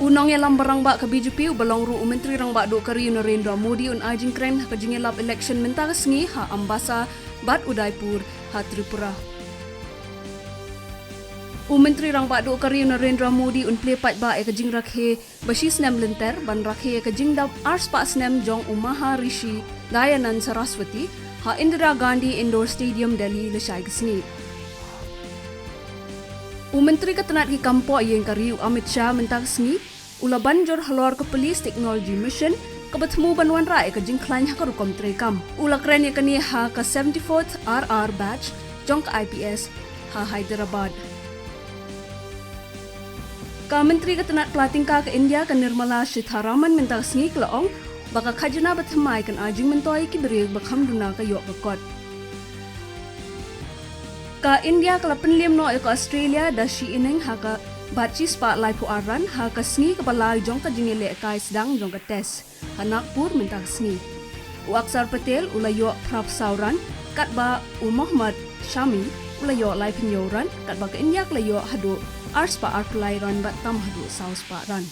Unang yalam barang ba ka BJP ubalong ru Menteri rang ba do kari Narendra Modi un ajing kren ha kajingelap election mentang sngi ha Ambasa bat Udaipur ha Tripura. Menteri rang ba do kari Narendra Modi un plepat ba e kajing rakhe basis nem lenter ban rakhe e kajing dap ars pa snem jong Umaha Rishi Dayanan Saraswati ha Indira Gandhi Indoor Stadium Delhi lesai kesni. Menteri ketenat ki kampo yang kari Amit Shah mentang sni ula banjor halor ke Police Technology Mission ke bertemu banwan rai ke jingklan ha rukom trekam ula kren ya kani ha ke 74th RR batch jong ke IPS ha Hyderabad. Ka Menteri ketenat pelatingka ke India ke Nirmala Sitharaman mentang sni kelaong baka khajana bertemai kan ajing mentoi ki beri bakham duna ke yok bekot. Ka India kala penliam no ke Australia da shi ineng ha ka bachi spa lai pu aran ha ka sni ke balai jong ka jingele kai sedang jong ka tes ha Nagpur mentang sni. Aksar Patel ulayo Prap Sauran kat ba Muhammad Shami ulayo lai penyoran kat ba ke India kalayo hadu ars pa arpulai ran bat tam hadu saus pa ran.